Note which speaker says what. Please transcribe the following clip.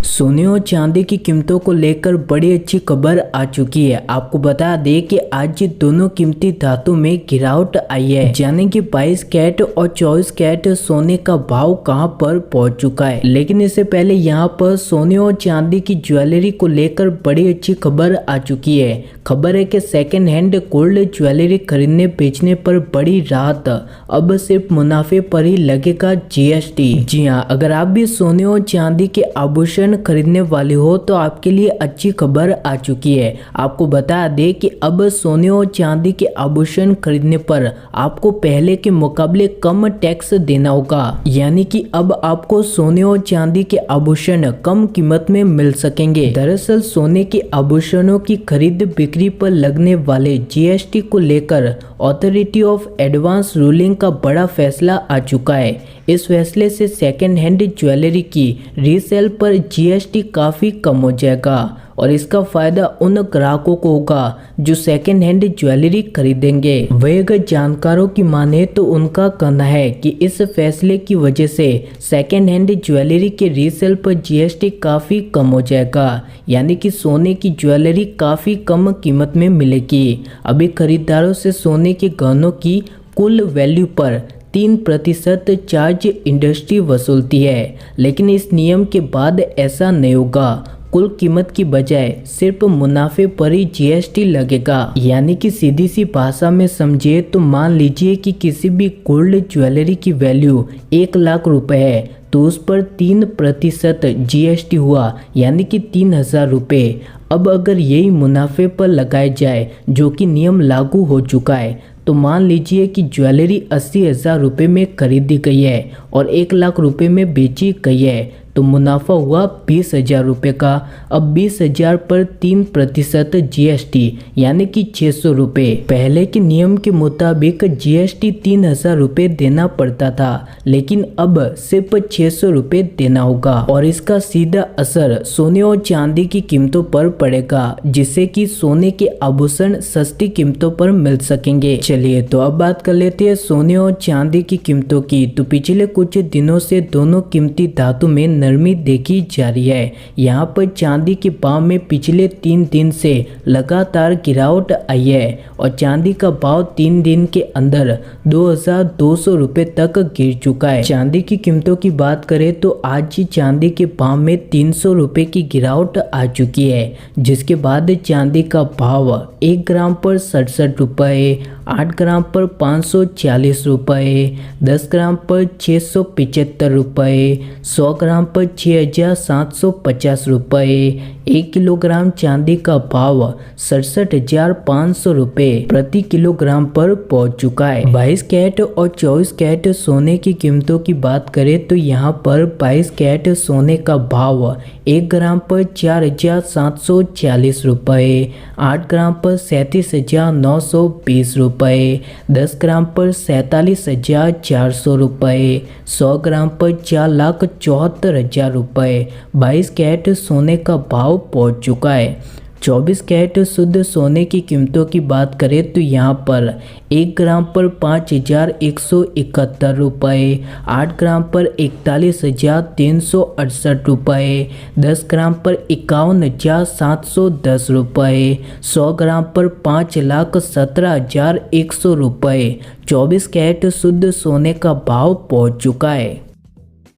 Speaker 1: सोने और चांदी की कीमतों को लेकर बड़ी अच्छी खबर आ चुकी है। आपको बता दें कि आज दोनों कीमती धातु में गिरावट आई है, यानी कि 22 कैरेट और 24 कैरेट सोने का भाव कहां पर पहुंच चुका है। लेकिन इससे पहले यहां पर सोने और चांदी की ज्वेलरी को लेकर बड़ी अच्छी खबर आ चुकी है। खबर है कि सेकेंड हैंड गोल्ड ज्वेलरी खरीदने बेचने पर बड़ी राहत, अब सिर्फ मुनाफे पर ही लगेगा जीएसटी। जी हाँ, अगर आप भी सोने और चांदी के आभूषण खरीदने वाले हो तो आपके लिए अच्छी खबर आ चुकी है। आपको बता दें कि अब सोने और चांदी के आभूषण खरीदने पर आपको पहले के मुकाबले कम टैक्स देना होगा, यानी कि अब आपको सोने और चांदी के आभूषण कम कीमत में मिल सकेंगे। दरअसल सोने के आभूषणों की खरीद बिक्री पर लगने वाले जीएसटी को लेकर अथॉरिटी ऑफ एडवांस रूलिंग का बड़ा फैसला आ चुका है। इस फैसले से सेकेंड हैंड ज्वेलरी की रीसेल पर जीएसटी काफ़ी कम हो जाएगा और इसका फायदा उन ग्राहकों को होगा जो सेकेंड हैंड ज्वेलरी खरीदेंगे। वह अगर जानकारों की माने तो उनका कहना है कि इस फैसले की वजह से सेकेंड हैंड ज्वेलरी के रीसेल पर जीएसटी काफ़ी कम हो जाएगा, यानी कि सोने की ज्वेलरी काफ़ी कम कीमत में मिलेगी। अभी खरीदारों से सोने के गहनों की कुल वैल्यू पर 3% चार्ज इंडस्ट्री वसूलती है, लेकिन इस नियम के बाद ऐसा नहीं होगा। कुल कीमत की बजाय सिर्फ मुनाफे पर ही जीएसटी लगेगा। यानी कि सीधी सी भाषा में समझे तो मान लीजिए कि किसी भी गोल्ड ज्वेलरी की वैल्यू 1 लाख रुपए है तो उस पर 3% जीएसटी हुआ, यानी कि 3,000 रुपये। अब अगर यही मुनाफे पर लगाया जाए, जो कि नियम लागू हो चुका है, तो मान लीजिए कि ज्वेलरी 80,000 रुपये में खरीदी गई है और 1 लाख रुपये में बेची गई है, तो मुनाफा हुआ 20,000 रुपये का। अब 20,000 पर 3% जीएसटी, यानी कि 600 रुपये। पहले के नियम के मुताबिक जीएसटी 3,000 रुपये देना पड़ता था, लेकिन अब सिर्फ 600 रुपये देना होगा और इसका सीधा असर सोने और चांदी की कीमतों पर पड़ेगा, जिससे कि सोने के आभूषण सस्ती कीमतों पर मिल सकेंगे। चलिए तो अब बात कर लेते हैं सोने और चांदी की कीमतों की। तो पिछले कुछ दिनों से दोनों कीमती धातु में नरमी देखी जा रही है। यहाँ पर चांदी के भाव में पिछले 3 दिन से लगातार गिरावट आई है और चांदी का भाव 3 दिन के अंदर 2,200 रुपये तक गिर चुका है। चांदी की कीमतों की बात करें तो आज ही चांदी के भाव में 300 रुपये की गिरावट आ चुकी है, जिसके बाद चांदी का भाव 1 ग्राम पर 67 रुपये, 8 ग्राम पर 540 रुपये, 10 ग्राम पर 675 रुपये, 100 ग्राम पर 6,750 रुपये, 1 किलोग्राम चांदी का भाव 67,500 रुपये प्रति किलोग्राम पर पहुंच चुका है। 22 कैरेट और 24 कैरेट सोने की कीमतों की बात करें तो यहाँ पर 22 कैरेट सोने का भाव 1 ग्राम पर 4,740 रुपये, 8 ग्राम पर 37,920 रुपये, 10 ग्राम पर 47,400 रुपये, 100 ग्राम पर 4,74,000 रुपये 22 कैरेट सोने का भाव पहुंच चुका है। 24 कैरेट शुद्ध सोने की कीमतों की बात करें तो यहाँ पर 1 ग्राम पर 5,171 रुपये, 8 ग्राम पर 41,368 रुपये, 10 ग्राम पर 51,710 रुपये, 100 ग्राम पर 5,17,100 रुपये 24 कैरेट शुद्ध सोने का भाव पहुँच चुका है।